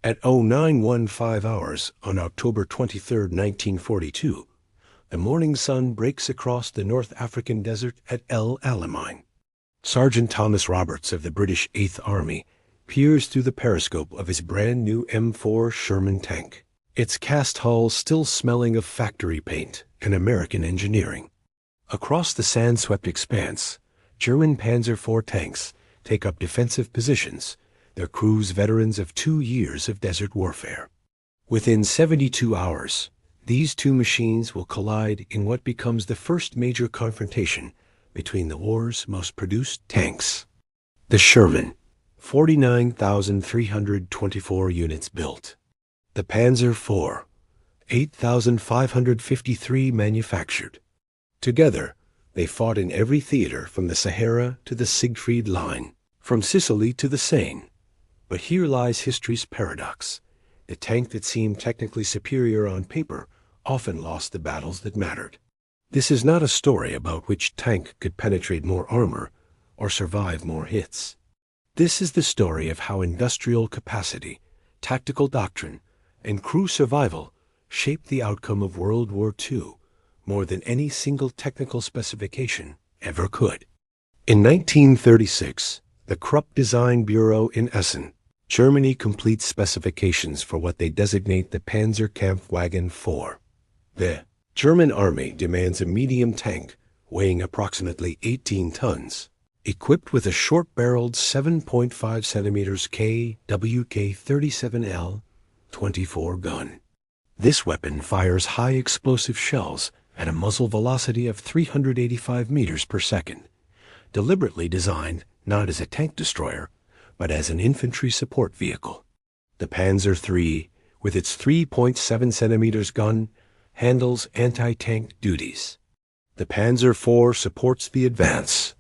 At 0915 hours on October 23, 1942, the morning sun breaks across the North African desert at El Alamein. Sergeant Thomas Roberts of the British 8th Army peers through the periscope of his brand-new M4 Sherman tank, its cast hull still smelling of factory paint and American engineering. Across the sand-swept expanse, German Panzer IV tanks take up defensive positions, their crews veterans of 2 years of desert warfare. Within 72 hours, these two machines will collide in what becomes the first major confrontation between the war's most produced tanks. The Sherman, 49,324 units built. The Panzer IV, 8,553 manufactured. Together, they fought in every theater from the Sahara to the Siegfried Line, from Sicily to the Seine. But here lies history's paradox. The tank that seemed technically superior on paper often lost the battles that mattered. This is not a story about which tank could penetrate more armor or survive more hits. This is the story of how industrial capacity, tactical doctrine, and crew survival shaped the outcome of World War II more than any single technical specification ever could. In 1936, the Krupp Design Bureau in Essen, Germany completes specifications for what they designate the Panzer Kampfwagen IV. The German Army demands a medium tank weighing approximately 18 tons, equipped with a short-barreled 7.5 centimeters WK-37L 24 gun. This weapon fires high explosive shells at a muzzle velocity of 385 meters per second, deliberately designed not as a tank destroyer, but as an infantry support vehicle. The Panzer III, with its 3.7 centimeters gun, handles anti-tank duties. The Panzer IV supports the advance.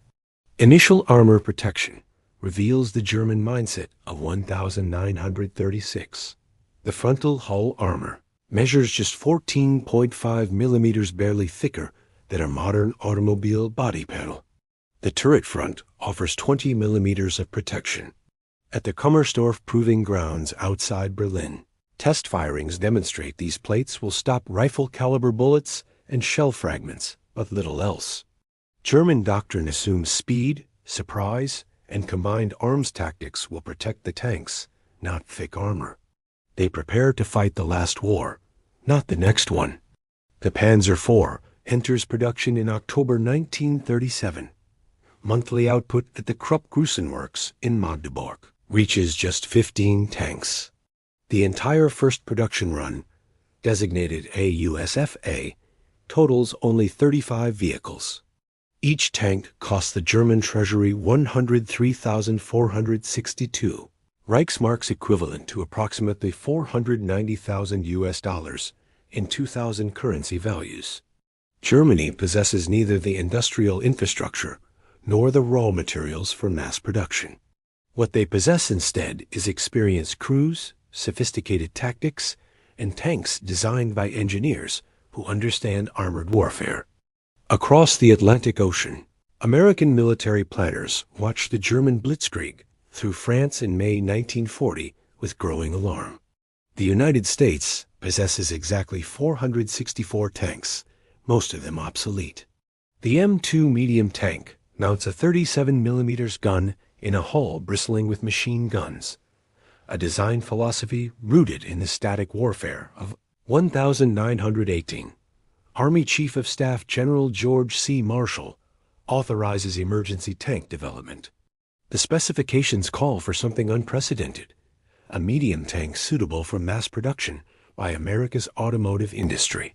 Initial armor protection reveals the German mindset of 1936. The frontal hull armor measures just 14.5 millimeters, barely thicker than a modern automobile body panel. The turret front offers 20 millimeters of protection. At the Kummersdorf Proving Grounds outside Berlin, test firings demonstrate these plates will stop rifle-caliber bullets and shell fragments, but little else. German doctrine assumes speed, surprise, and combined arms tactics will protect the tanks, not thick armor. They prepare to fight the last war, not the next one. The Panzer IV enters production in October 1937. Monthly output at the Krupp-Gruson Works in Magdeburg reaches just 15 tanks. The entire first production run, designated AUSFA, totals only 35 vehicles. Each tank cost the German treasury 103,462 Reichsmarks, equivalent to approximately $490,000 in 2000 currency values. Germany possesses neither the industrial infrastructure nor the raw materials for mass production. What they possess instead is experienced crews, sophisticated tactics, and tanks designed by engineers who understand armored warfare. Across the Atlantic Ocean, American military planners watched the German blitzkrieg through France in May 1940 with growing alarm. The United States possesses exactly 464 tanks, most of them obsolete. The M2 medium tank mounts a 37 millimeters gun in a hull bristling with machine guns, a design philosophy rooted in the static warfare of 1918. Army Chief of Staff General George C. Marshall authorizes emergency tank development. The specifications call for something unprecedented, a medium tank suitable for mass production by America's automotive industry.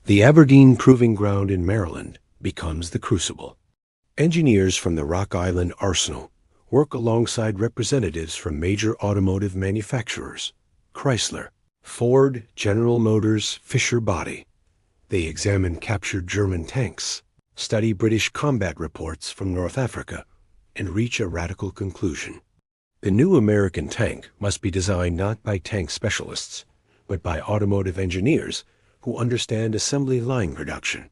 The Aberdeen Proving Ground in Maryland becomes the crucible. Engineers from the Rock Island Arsenal work alongside representatives from major automotive manufacturers, Chrysler, Ford, General Motors, Fisher Body. They examine captured German tanks, study British combat reports from North Africa, and reach a radical conclusion. The new American tank must be designed not by tank specialists, but by automotive engineers who understand assembly line production.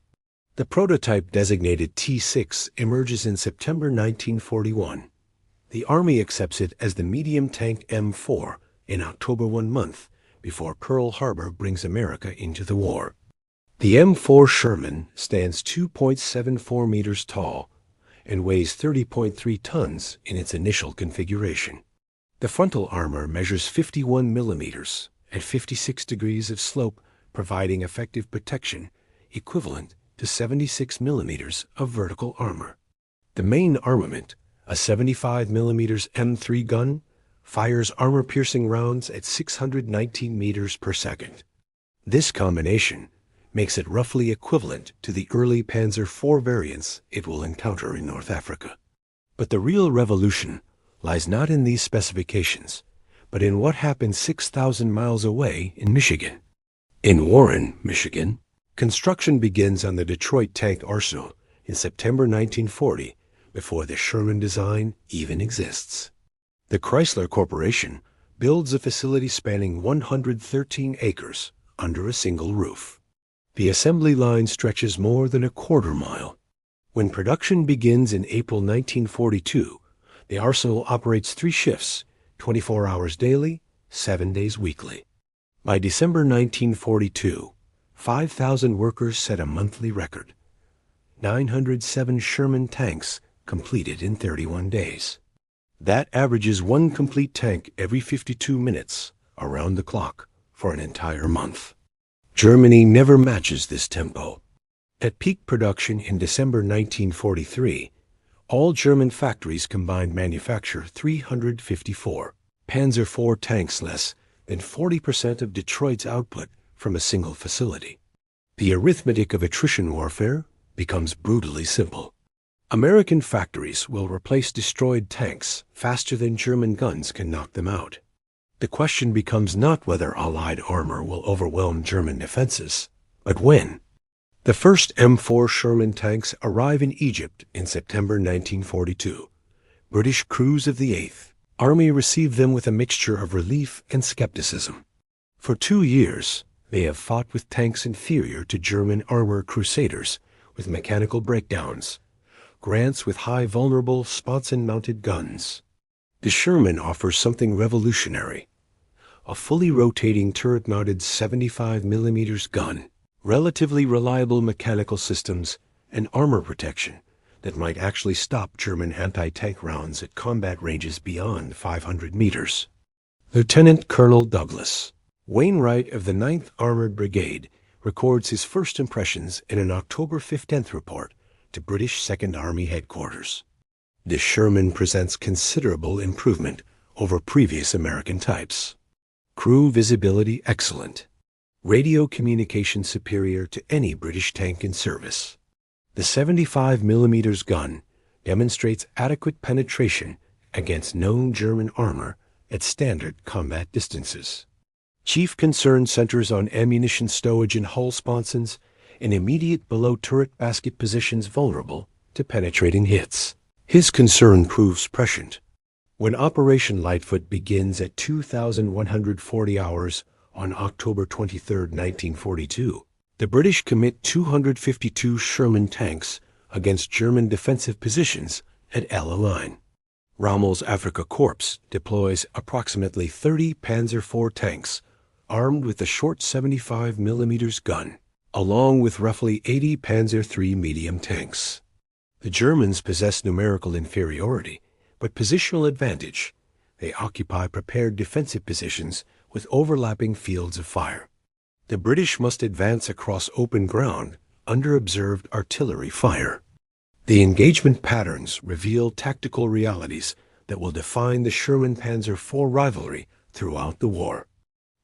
The prototype, designated T6, emerges in September 1941. The Army accepts it as the medium tank M4 in October, 1 month before Pearl Harbor brings America into the war. The M4 Sherman stands 2.74 meters tall and weighs 30.3 tons in its initial configuration. The frontal armor measures 51 millimeters at 56 degrees of slope, providing effective protection equivalent to 76 millimeters of vertical armor. The main armament, a 75 millimeters M3 gun, fires armor-piercing rounds at 619 meters per second. This combination makes it roughly equivalent to the early Panzer IV variants it will encounter in North Africa. But the real revolution lies not in these specifications, but in what happened 6,000 miles away in Michigan. In Warren, Michigan, construction begins on the Detroit Tank Arsenal in September 1940, before the Sherman design even exists. The Chrysler Corporation builds a facility spanning 113 acres under a single roof. The assembly line stretches more than a quarter mile. When production begins in April 1942, the arsenal operates 3 shifts, 24 hours daily, 7 days weekly. By December 1942, 5,000 workers set a monthly record. 907 Sherman tanks completed in 31 days. That averages 1 complete tank every 52 minutes around the clock for an entire month. Germany never matches this tempo. At peak production in December 1943, all German factories combined manufacture 354 Panzer IV tanks, less than 40% of Detroit's output from a single facility. The arithmetic of attrition warfare becomes brutally simple. American factories will replace destroyed tanks faster than German guns can knock them out. The question becomes not whether Allied armor will overwhelm German defenses, but when. The first M4 Sherman tanks arrive in Egypt in September 1942. British crews of the 8th Army receive them with a mixture of relief and skepticism. For 2 years, they have fought with tanks inferior to German armor crusaders with mechanical breakdowns, Grants with high vulnerable Sponson-mounted guns. The Sherman offers something revolutionary: a fully rotating turret-mounted 75 mm gun, relatively reliable mechanical systems, and armor protection that might actually stop German anti-tank rounds at combat ranges beyond 500 meters. Lieutenant Colonel Douglas Wainwright of the 9th Armored Brigade records his first impressions in an October 15th report to British 2nd Army Headquarters. The Sherman presents considerable improvement over previous American types. Crew visibility excellent. Radio communication superior to any British tank in service. The 75 mm gun demonstrates adequate penetration against known German armor at standard combat distances. Chief concern centers on ammunition stowage in hull sponsons and immediate below-turret basket positions vulnerable to penetrating hits. His concern proves prescient. When Operation Lightfoot begins at 2,140 hours on October 23, 1942, the British commit 252 Sherman tanks against German defensive positions at El Alamein. Rommel's Afrika Korps deploys approximately 30 Panzer IV tanks armed with the short 75 mm gun, along with roughly 80 Panzer III medium tanks. The Germans possess numerical inferiority, but positional advantage. They occupy prepared defensive positions with overlapping fields of fire. The British must advance across open ground under observed artillery fire. The engagement patterns reveal tactical realities that will define the Sherman Panzer IV rivalry throughout the war.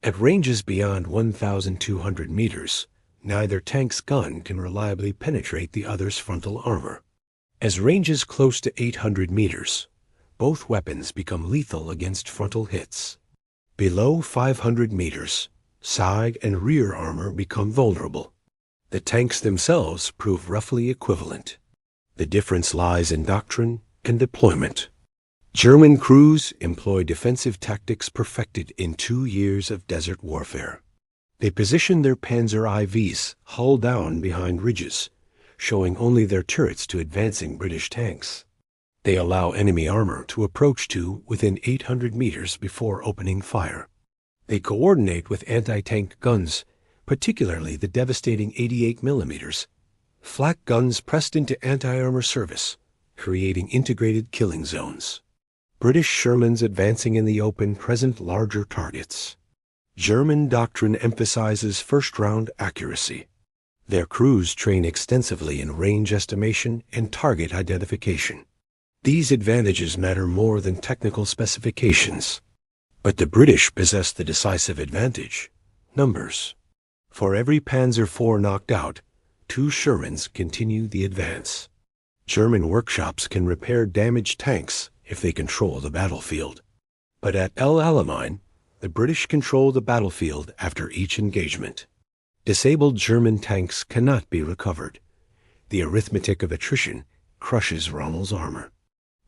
At ranges beyond 1,200 meters, neither tank's gun can reliably penetrate the other's frontal armor. As ranges close to 800 meters, both weapons become lethal against frontal hits. Below 500 meters, side and rear armor become vulnerable. The tanks themselves prove roughly equivalent. The difference lies in doctrine and deployment. German crews employ defensive tactics perfected in 2 years of desert warfare. They position their Panzer IVs hull down behind ridges, showing only their turrets to advancing British tanks. They allow enemy armor to approach to within 800 meters before opening fire. They coordinate with anti-tank guns, particularly the devastating 88 mm flak guns pressed into anti-armor service, creating integrated killing zones. British Shermans advancing in the open present larger targets. German doctrine emphasizes first-round accuracy. Their crews train extensively in range estimation and target identification. These advantages matter more than technical specifications. But the British possess the decisive advantage: numbers. For every Panzer IV knocked out, 2 Shermans continue the advance. German workshops can repair damaged tanks if they control the battlefield. But at El Alamein, the British control the battlefield after each engagement. Disabled German tanks cannot be recovered. The arithmetic of attrition crushes Rommel's armor.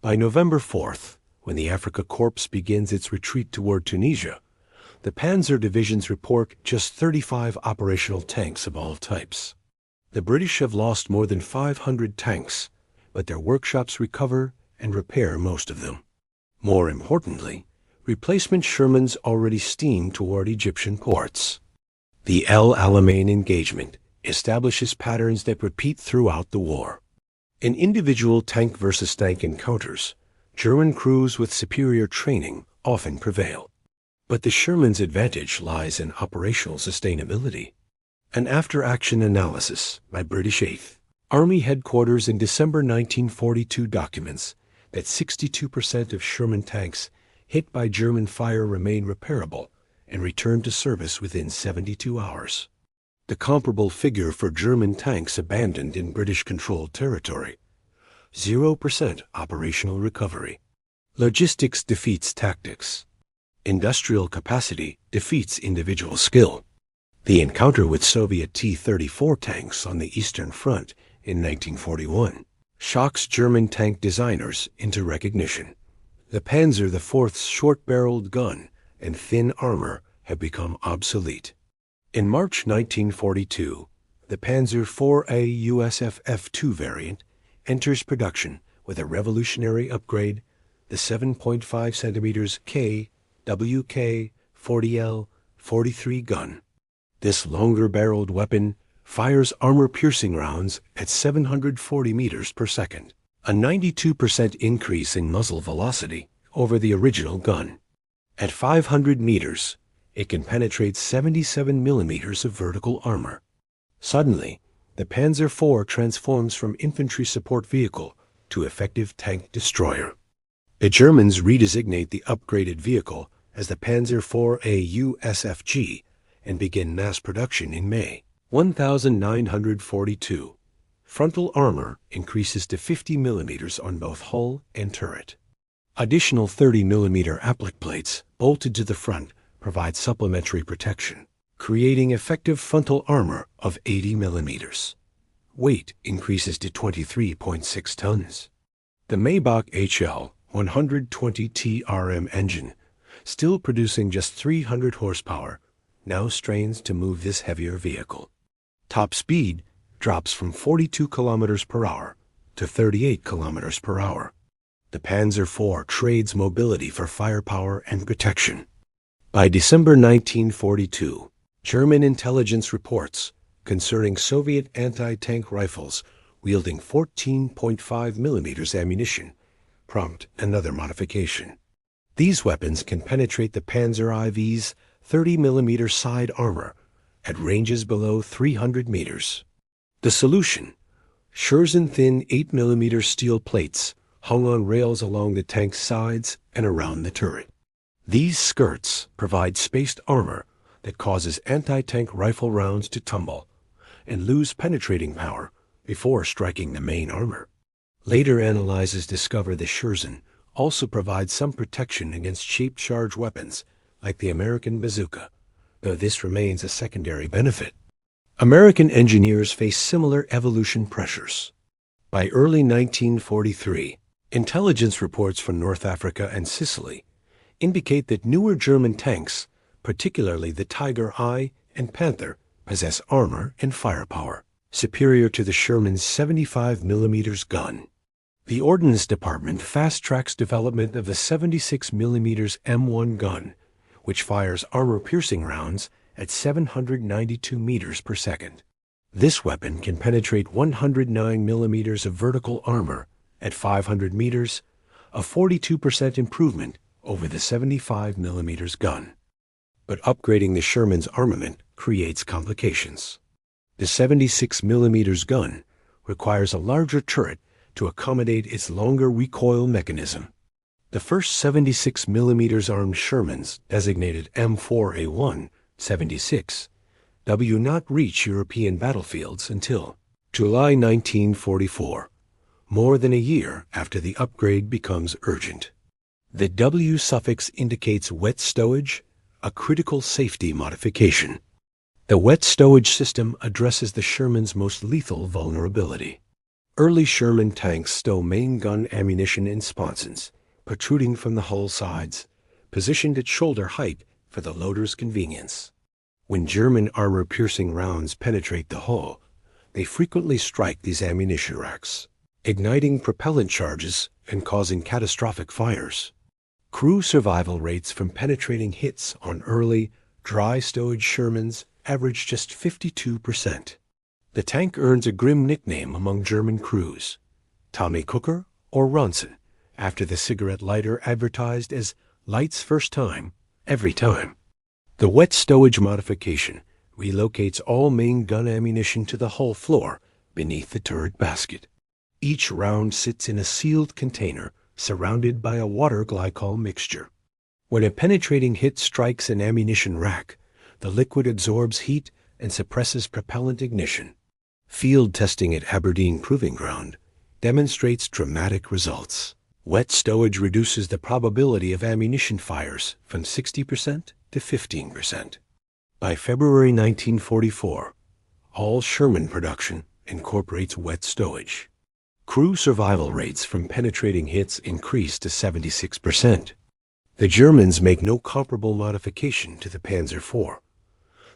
By November 4th, when the Afrika Korps begins its retreat toward Tunisia, the Panzer divisions report just 35 operational tanks of all types. The British have lost more than 500 tanks, but their workshops recover and repair most of them. More importantly, replacement Shermans already steam toward Egyptian ports. The El Alamein engagement establishes patterns that repeat throughout the war. In individual tank versus tank encounters, German crews with superior training often prevail. But the Sherman's advantage lies in operational sustainability. An after-action analysis by British 8th Army Headquarters in December 1942 documents that 62% of Sherman tanks hit by German fire remain repairable and return to service within 72 hours. The comparable figure for German tanks abandoned in British-controlled territory: 0% operational recovery. Logistics defeats tactics. Industrial capacity defeats individual skill. The encounter with Soviet T-34 tanks on the Eastern Front in 1941 shocks German tank designers into recognition. The Panzer IV's short-barreled gun and thin armor have become obsolete. In March 1942, the Panzer IVA USFF2 variant enters production with a revolutionary upgrade, the 7.5 cm KWK-40L-43 gun. This longer-barreled weapon fires armor-piercing rounds at 740 meters per second, a 92% increase in muzzle velocity over the original gun. At 500 meters, it can penetrate 77 millimeters of vertical armor. Suddenly, the Panzer IV transforms from infantry support vehicle to effective tank destroyer. The Germans redesignate the upgraded vehicle as the Panzer IVA USFG and begin mass production in May 1942. Frontal armor increases to 50 millimeters on both hull and turret. Additional 30 millimeter applique plates bolted to the front provide supplementary protection, creating effective frontal armor of 80 millimeters. Weight increases to 23.6 tons. The Maybach HL 120 TRM engine, still producing just 300 horsepower, now strains to move this heavier vehicle. Top speed drops from 42 kilometers per hour to 38 kilometers per hour. The Panzer IV trades mobility for firepower and protection. By December 1942, German intelligence reports concerning Soviet anti-tank rifles wielding 14.5 millimeters ammunition prompt another modification. These weapons can penetrate the Panzer IVs' 30 millimeter side armor at ranges below 300 meters. The solution: Scherzen-thin 8 millimeter steel plates hung on rails along the tank's sides and around the turret. These skirts provide spaced armor that causes anti-tank rifle rounds to tumble and lose penetrating power before striking the main armor. Later analyses discover the Scherzen also provides some protection against shaped charge weapons like the American bazooka, though this remains a secondary benefit. American engineers face similar evolution pressures. By early 1943, intelligence reports from North Africa and Sicily indicate that newer German tanks, particularly the Tiger I and Panther, possess armor and firepower superior to the Sherman's 75 mm gun. The Ordnance Department fast-tracks development of the 76 mm M1 gun, which fires armor-piercing rounds at 792 meters per second. This weapon can penetrate 109 millimeters of vertical armor at 500 meters, a 42% improvement over the 75 millimeters gun. But upgrading the Sherman's armament creates complications. The 76 millimeters gun requires a larger turret to accommodate its longer recoil mechanism. The first 76 millimeters armed Shermans, designated M4A1 76, would not reach European battlefields until July 1944, more than a year after the upgrade becomes urgent. The W suffix indicates wet stowage, a critical safety modification. The wet stowage system addresses the Sherman's most lethal vulnerability. Early Sherman tanks stow main gun ammunition in sponsons, protruding from the hull sides, positioned at shoulder height for the loader's convenience. When German armor-piercing rounds penetrate the hull, they frequently strike these ammunition racks, igniting propellant charges and causing catastrophic fires. Crew survival rates from penetrating hits on early, dry stowage Shermans average just 52%. The tank earns a grim nickname among German crews, Tommy Cooker or Ronson, after the cigarette lighter advertised as "Light's first time, every time." The wet stowage modification relocates all main gun ammunition to the hull floor beneath the turret basket. Each round sits in a sealed container surrounded by a water glycol mixture. When a penetrating hit strikes an ammunition rack, the liquid absorbs heat and suppresses propellant ignition. Field testing at Aberdeen Proving Ground demonstrates dramatic results. Wet stowage reduces the probability of ammunition fires from 60% to 15%. By February 1944, all Sherman production incorporates wet stowage. Crew survival rates from penetrating hits increase to 76%. The Germans make no comparable modification to the Panzer IV.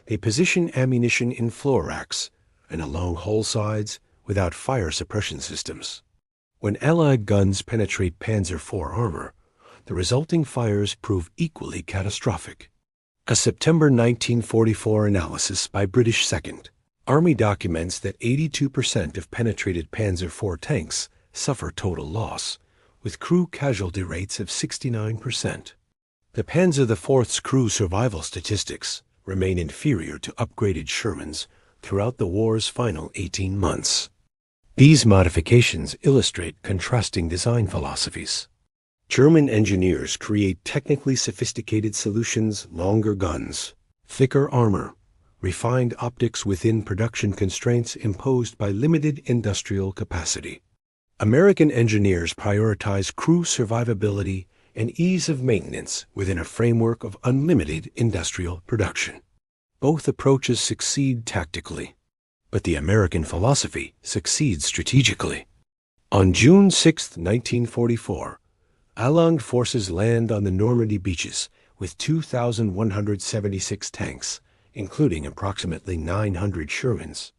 They position ammunition in floor racks and along hull sides without fire suppression systems. When Allied guns penetrate Panzer IV armor, the resulting fires prove equally catastrophic. A September 1944 analysis by British 2nd Army documents that 82% of penetrated Panzer IV tanks suffer total loss, with crew casualty rates of 69%. The Panzer IV's crew survival statistics remain inferior to upgraded Shermans throughout the war's final 18 months. These modifications illustrate contrasting design philosophies. German engineers create technically sophisticated solutions, longer guns, thicker armor, refined optics within production constraints imposed by limited industrial capacity. American engineers prioritize crew survivability and ease of maintenance within a framework of unlimited industrial production. Both approaches succeed tactically, but the American philosophy succeeds strategically. On June 6, 1944, Allied forces land on the Normandy beaches with 2,176 tanks, including approximately 900 Shermans.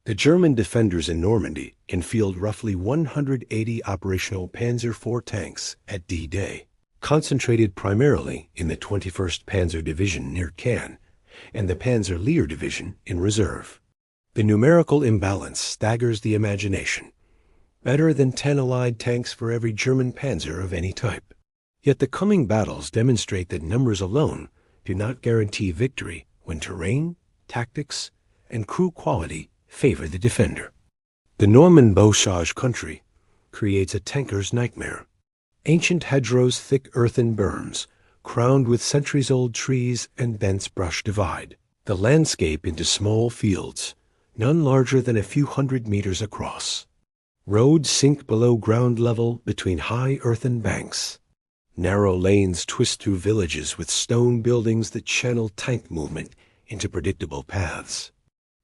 The German defenders in Normandy can field roughly 180 operational Panzer IV tanks at D-Day, concentrated primarily in the 21st Panzer Division near Caen and the Panzer Lehr Division in reserve. The numerical imbalance staggers the imagination. Better than 10 Allied tanks for every German panzer of any type. Yet the coming battles demonstrate that numbers alone do not guarantee victory when terrain, tactics, and crew quality favor the defender. The Norman Bocage country creates a tanker's nightmare. Ancient hedgerows, thick earthen berms, crowned with centuries-old trees and dense brush divide the landscape into small fields, none larger than a few hundred meters across. Roads sink below ground level between high earthen banks. Narrow lanes twist through villages with stone buildings that channel tank movement into predictable paths.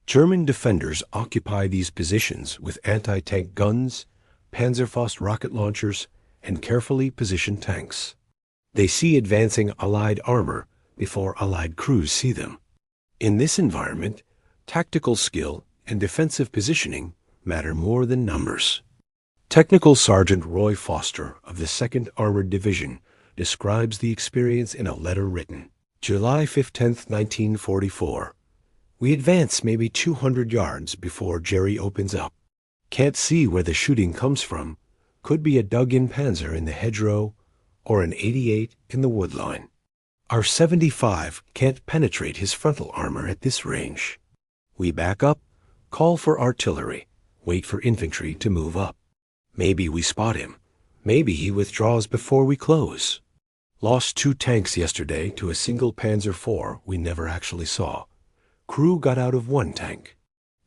German defenders occupy these positions with anti-tank guns, Panzerfaust rocket launchers, and carefully positioned tanks. They see advancing Allied armor before Allied crews see them. In this environment, tactical skill and defensive positioning matter more than numbers. Technical Sergeant Roy Foster of the 2nd Armored Division describes the experience in a letter written July 15th, 1944. We advance maybe 200 yards before Jerry opens up. Can't see where the shooting comes from. Could be a dug-in Panzer in the hedgerow or an 88 in the woodline. Our 75 can't penetrate his frontal armor at this range. We back up, call for artillery, wait for infantry to move up. Maybe we spot him. Maybe he withdraws before we close. Lost 2 tanks yesterday to a single Panzer IV we never actually saw. Crew got out of 1 tank.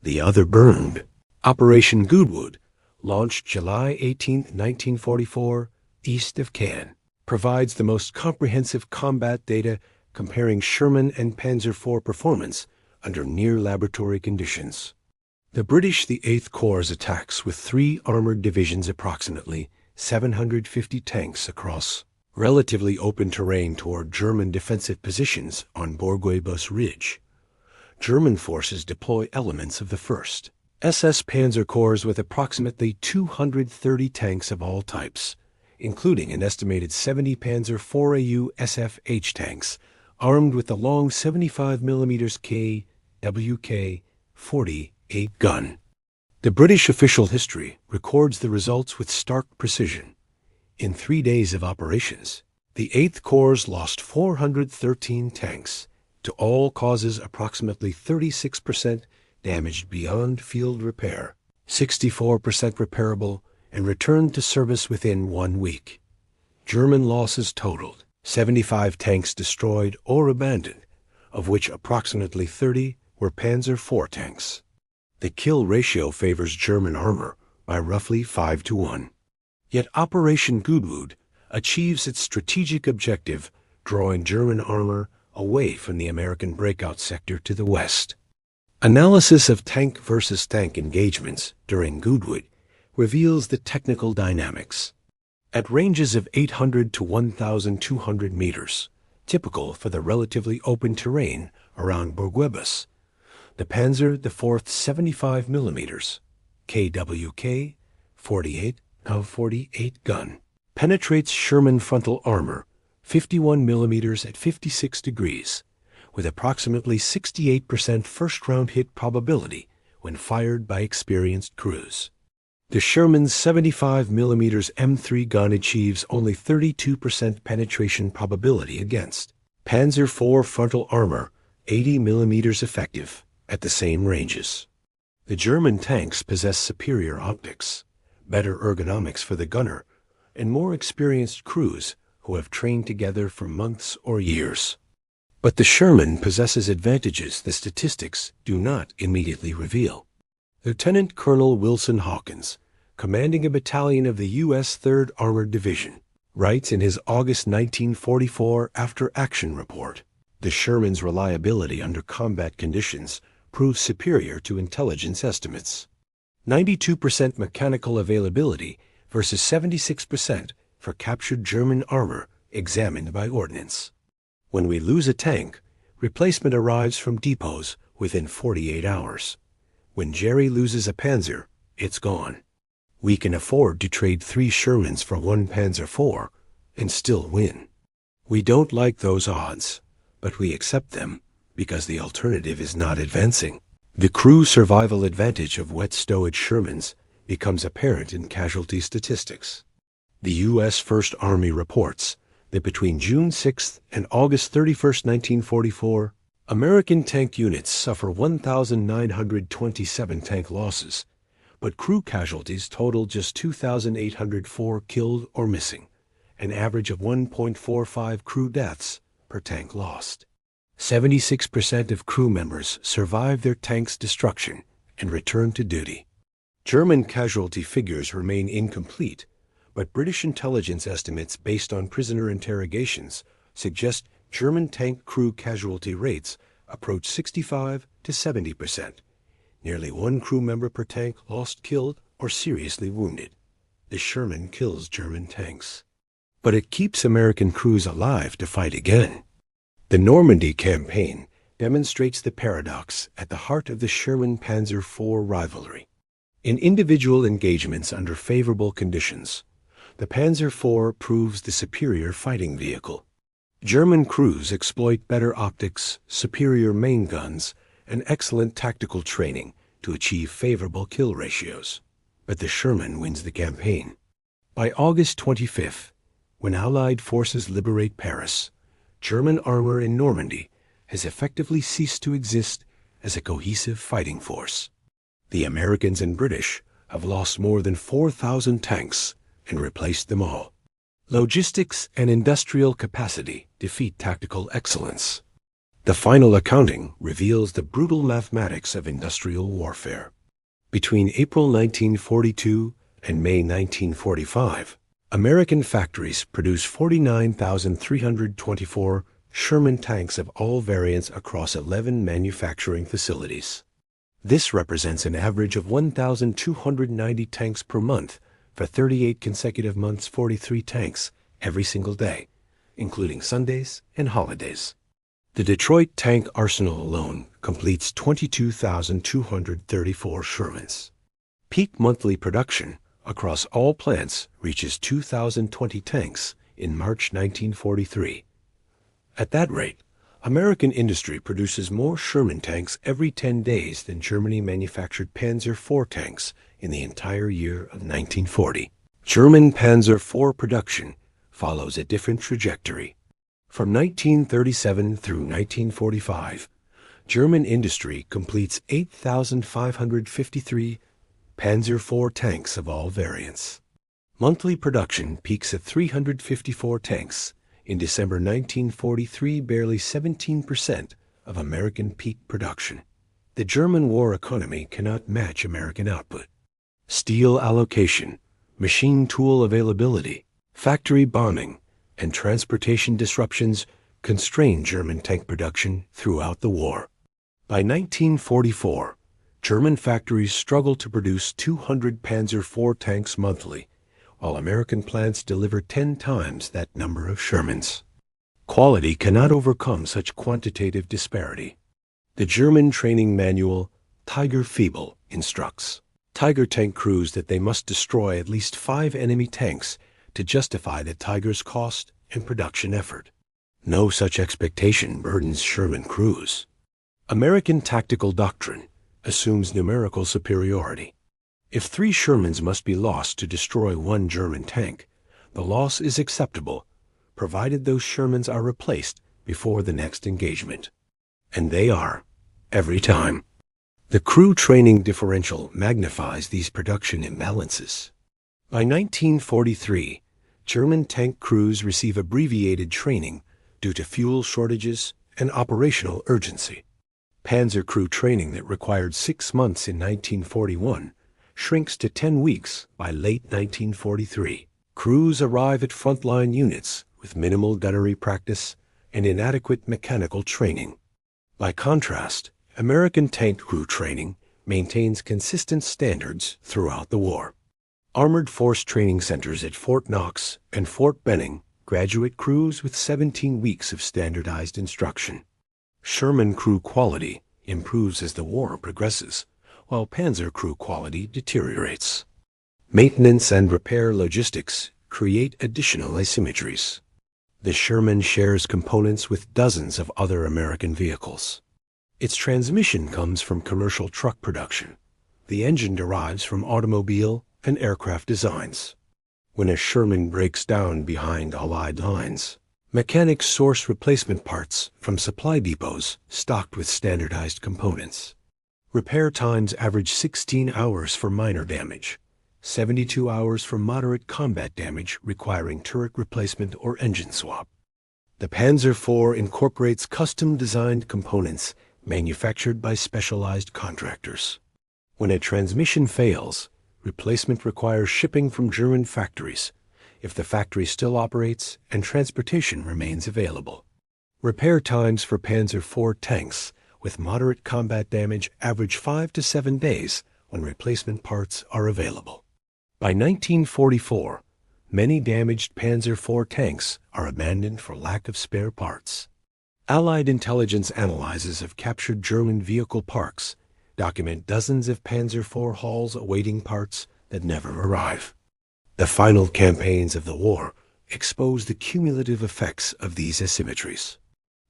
The other burned. Operation Goodwood, launched July 18, 1944, east of Cannes, provides the most comprehensive combat data comparing Sherman and Panzer IV performance under near-laboratory conditions. The British, the 8th Corps attacks with 3 armored divisions, approximately 750 tanks across relatively open terrain toward German defensive positions on Borguebus Ridge. German forces deploy elements of the 1st SS Panzer Corps with approximately 230 tanks of all types, including an estimated 70 Panzer IVAU SFH tanks, armed with the long 75mm KWK 48 gun. The British official history records the results with stark precision. In 3 days of operations, the 8th Corps lost 413 tanks, to all causes approximately 36% damaged beyond field repair, 64% repairable, and returned to service within 1 week. German losses totaled 75 tanks destroyed or abandoned, of which approximately 30 were Panzer IV tanks. The kill ratio favors German armor by roughly 5-1. Yet Operation Goodwood achieves its strategic objective, drawing German armor away from the American breakout sector to the west. Analysis of tank versus tank engagements during Goodwood reveals the technical dynamics. At ranges of 800 to 1,200 meters, typical for the relatively open terrain around Borguebus, the Panzer IV's 75mm KWK 48 gun penetrates Sherman frontal armor 51mm at 56 degrees, with approximately 68% first-round hit probability when fired by experienced crews. The Sherman's 75mm M3 gun achieves only 32% penetration probability against Panzer IV frontal armor 80mm effective at the same ranges. The German tanks possess superior optics, better ergonomics for the gunner, and more experienced crews who have trained together for months or years. But the Sherman possesses advantages the statistics do not immediately reveal. Lieutenant Colonel Wilson Hawkins, commanding a battalion of the U.S. 3rd Armored Division, writes in his August 1944 after-action report, the Sherman's reliability under combat conditions proves superior to intelligence estimates. 92% mechanical availability versus 76% for captured German armor examined by ordnance. When we lose a tank, replacement arrives from depots within 48 hours. When Jerry loses a Panzer, it's gone. We can afford to trade 3 Shermans for 1 Panzer IV and still win. We don't like those odds, but we accept them because the alternative is not advancing. The crew survival advantage of wet-stowage Shermans becomes apparent in casualty statistics. The U.S. First Army reports that between June 6 and August 31, 1944, American tank units suffer 1,927 tank losses, but crew casualties total just 2,804 killed or missing, an average of 1.45 crew deaths per tank lost. 76% of crew members survive their tank's destruction and return to duty. German casualty figures remain incomplete, but British intelligence estimates based on prisoner interrogations suggest German tank crew casualty rates approach 65 to 70%. Nearly 1 crew member per tank lost, killed, or seriously wounded. The Sherman kills German tanks. But it keeps American crews alive to fight again. The Normandy campaign demonstrates the paradox at the heart of the Sherman Panzer IV rivalry. In individual engagements under favorable conditions, the Panzer IV proves the superior fighting vehicle. German crews exploit better optics, superior main guns, and excellent tactical training to achieve favorable kill ratios. But the Sherman wins the campaign. By August 25th, when Allied forces liberate Paris, German armor in Normandy has effectively ceased to exist as a cohesive fighting force. The Americans and British have lost more than 4,000 tanks and replaced them all. Logistics and industrial capacity defeat tactical excellence. The final accounting reveals the brutal mathematics of industrial warfare. Between April 1942 and May 1945, American factories produced 49,324 Sherman tanks of all variants across 11 manufacturing facilities. This represents an average of 1,290 tanks per month for 38 consecutive months, 43 tanks every single day, including Sundays and holidays. The Detroit tank arsenal alone completes 22,234 Shermans. Peak monthly production across all plants reaches 2,020 tanks in March 1943. At that rate, American industry produces more Sherman tanks every 10 days than Germany manufactured Panzer IV tanks in the entire year of 1940. German Panzer IV production follows a different trajectory. From 1937 through 1945, German industry completes 8,553 Panzer IV tanks of all variants. Monthly production peaks at 354 tanks. In December 1943, barely 17% of American peak production. The German war economy cannot match American output. Steel allocation, machine tool availability, factory bombing, and transportation disruptions constrained German tank production throughout the war. By 1944, German factories struggled to produce 200 Panzer IV tanks monthly, while American plants deliver 10 times that number of Shermans. Quality cannot overcome such quantitative disparity. The German training manual, Tiger Fieber, instructs Tiger tank crews that they must destroy at least 5 enemy tanks to justify the Tiger's cost and production effort. No such expectation burdens Sherman crews. American tactical doctrine assumes numerical superiority. If 3 Shermans must be lost to destroy 1 German tank, the loss is acceptable, provided those Shermans are replaced before the next engagement. And they are, every time. The crew training differential magnifies these production imbalances. By 1943, German tank crews receive abbreviated training due to fuel shortages and operational urgency. Panzer crew training that required 6 months in 1941 shrinks to 10 weeks by late 1943. Crews arrive at frontline units with minimal gunnery practice and inadequate mechanical training. By contrast, American tank crew training maintains consistent standards throughout the war. Armored Force training centers at Fort Knox and Fort Benning graduate crews with 17 weeks of standardized instruction. Sherman crew quality improves as the war progresses, while Panzer crew quality deteriorates. Maintenance and repair logistics create additional asymmetries. The Sherman shares components with dozens of other American vehicles. Its transmission comes from commercial truck production. The engine derives from automobile and aircraft designs. When a Sherman breaks down behind Allied lines, mechanics source replacement parts from supply depots stocked with standardized components. Repair times average 16 hours for minor damage, 72 hours for moderate combat damage requiring turret replacement or engine swap. The Panzer IV incorporates custom-designed components manufactured by specialized contractors. When a transmission fails, replacement requires shipping from German factories, if the factory still operates and transportation remains available. Repair times for Panzer IV tanks with moderate combat damage average 5 to 7 days when replacement parts are available. By 1944, many damaged Panzer IV tanks are abandoned for lack of spare parts. Allied intelligence analyses of captured German vehicle parks document dozens of Panzer IV hulls awaiting parts that never arrive. The final campaigns of the war expose the cumulative effects of these asymmetries.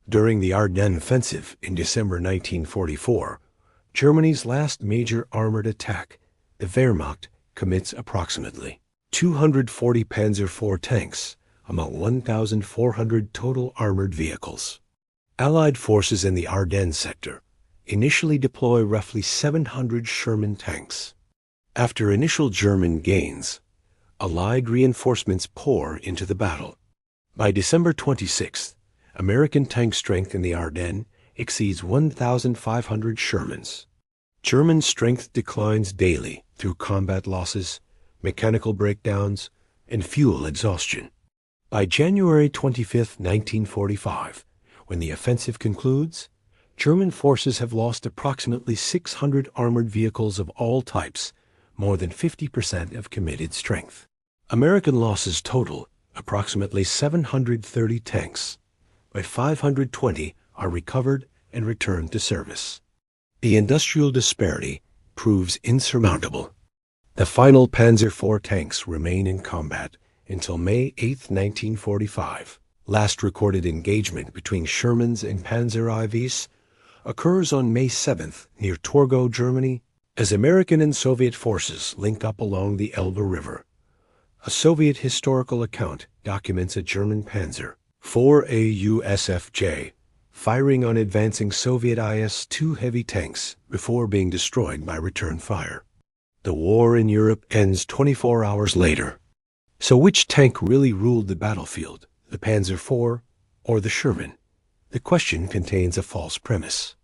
During the Ardennes Offensive in December 1944, Germany's last major armored attack, the Wehrmacht commits approximately 240 Panzer IV tanks among 1,400 total armored vehicles. Allied forces in the Ardennes sector initially deploy roughly 700 Sherman tanks. After initial German gains, Allied reinforcements pour into the battle. By December 26th, American tank strength in the Ardennes exceeds 1,500 Shermans. German strength declines daily through combat losses, mechanical breakdowns, and fuel exhaustion. By January 25, 1945, when the offensive concludes, German forces have lost approximately 600 armored vehicles of all types, more than 50% of committed strength. American losses total approximately 730 tanks, but 520 are recovered and returned to service. The industrial disparity proves insurmountable. The final Panzer IV tanks remain in combat until May 8, 1945. Last recorded engagement between Shermans and Panzer IVs occurs on May 7th near Torgau, Germany, as American and Soviet forces link up along the Elbe River. A Soviet historical account documents a German Panzer IV AUSFJ firing on advancing Soviet IS-2 heavy tanks before being destroyed by return fire. The war in Europe ends 24 hours later. So which tank really ruled the battlefield, the Panzer IV or the Sherman? The question contains a false premise.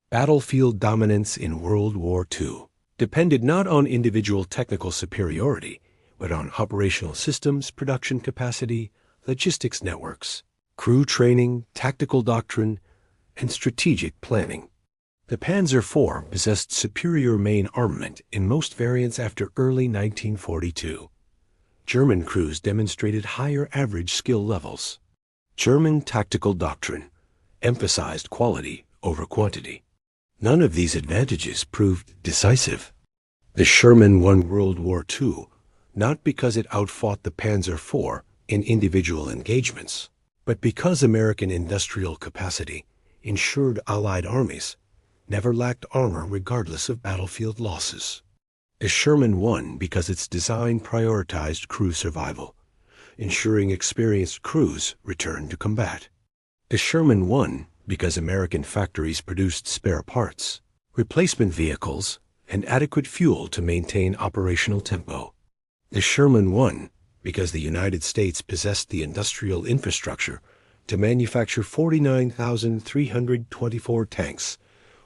Battlefield dominance in World War II depended not on individual technical superiority, but on operational systems, production capacity, logistics networks, crew training, tactical doctrine, and strategic planning. The Panzer IV possessed superior main armament in most variants after early 1942. German crews demonstrated higher average skill levels. German tactical doctrine emphasized quality over quantity. None of these advantages proved decisive. The Sherman won World War II not because it outfought the Panzer IV in individual engagements, but because American industrial capacity ensured Allied armies never lacked armor regardless of battlefield losses. The Sherman won because its design prioritized crew survival, ensuring experienced crews returned to combat. The Sherman won because American factories produced spare parts, replacement vehicles, and adequate fuel to maintain operational tempo. The Sherman won because the United States possessed the industrial infrastructure to manufacture 49,324 tanks,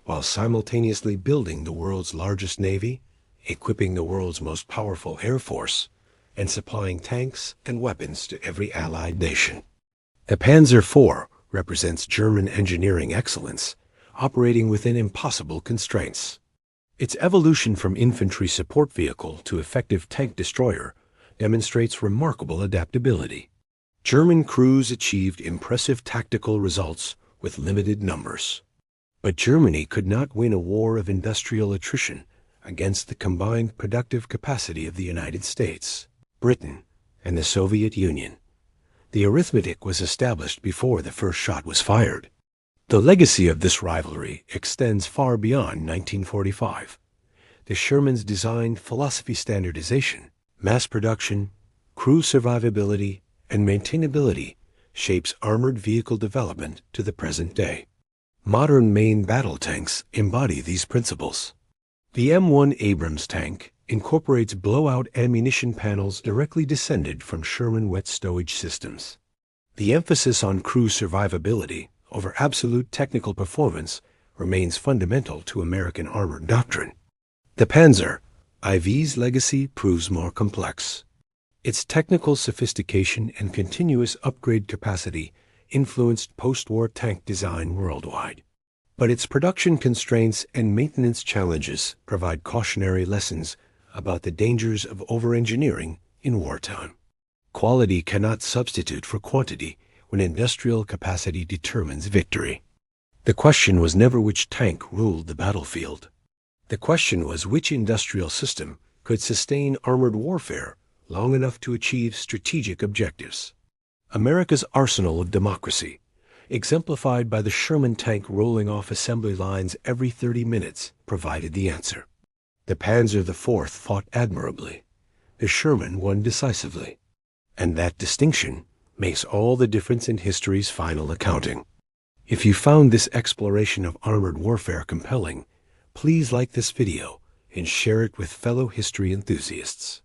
while simultaneously building the world's largest navy, equipping the world's most powerful air force, and supplying tanks and weapons to every Allied nation. The Panzer IV represents German engineering excellence, operating within impossible constraints. Its evolution from infantry support vehicle to effective tank destroyer demonstrates remarkable adaptability. German crews achieved impressive tactical results with limited numbers. But Germany could not win a war of industrial attrition against the combined productive capacity of the United States, Britain, and the Soviet Union. The arithmetic was established before the first shot was fired. The legacy of this rivalry extends far beyond 1945. The Shermans designed philosophy standardization, mass production, crew survivability, and maintainability shapes armored vehicle development to the present day. Modern main battle tanks embody these principles. The M1 Abrams tank incorporates blowout ammunition panels directly descended from Sherman wet stowage systems. The emphasis on crew survivability over absolute technical performance remains fundamental to American armored doctrine. The Panzer IV's legacy proves more complex. Its technical sophistication and continuous upgrade capacity influenced post-war tank design worldwide. But its production constraints and maintenance challenges provide cautionary lessons about the dangers of over-engineering in wartime. Quality cannot substitute for quantity when industrial capacity determines victory. The question was never which tank ruled the battlefield. The question was which industrial system could sustain armored warfare long enough to achieve strategic objectives. America's arsenal of democracy, exemplified by the Sherman tank rolling off assembly lines every 30 minutes, provided the answer. The Panzer IV fought admirably. The Sherman won decisively. And that distinction makes all the difference in history's final accounting. If you found this exploration of armored warfare compelling, please like this video and share it with fellow history enthusiasts.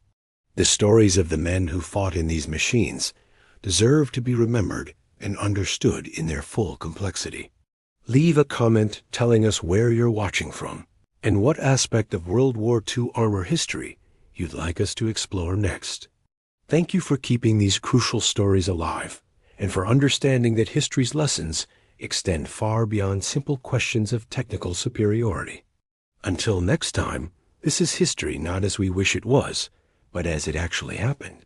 The stories of the men who fought in these machines deserve to be remembered and understood in their full complexity. Leave a comment telling us where you're watching from and what aspect of World War II armor history you'd like us to explore next. Thank you for keeping these crucial stories alive and for understanding that history's lessons extend far beyond simple questions of technical superiority. Until next time, this is history not as we wish it was, but as it actually happened.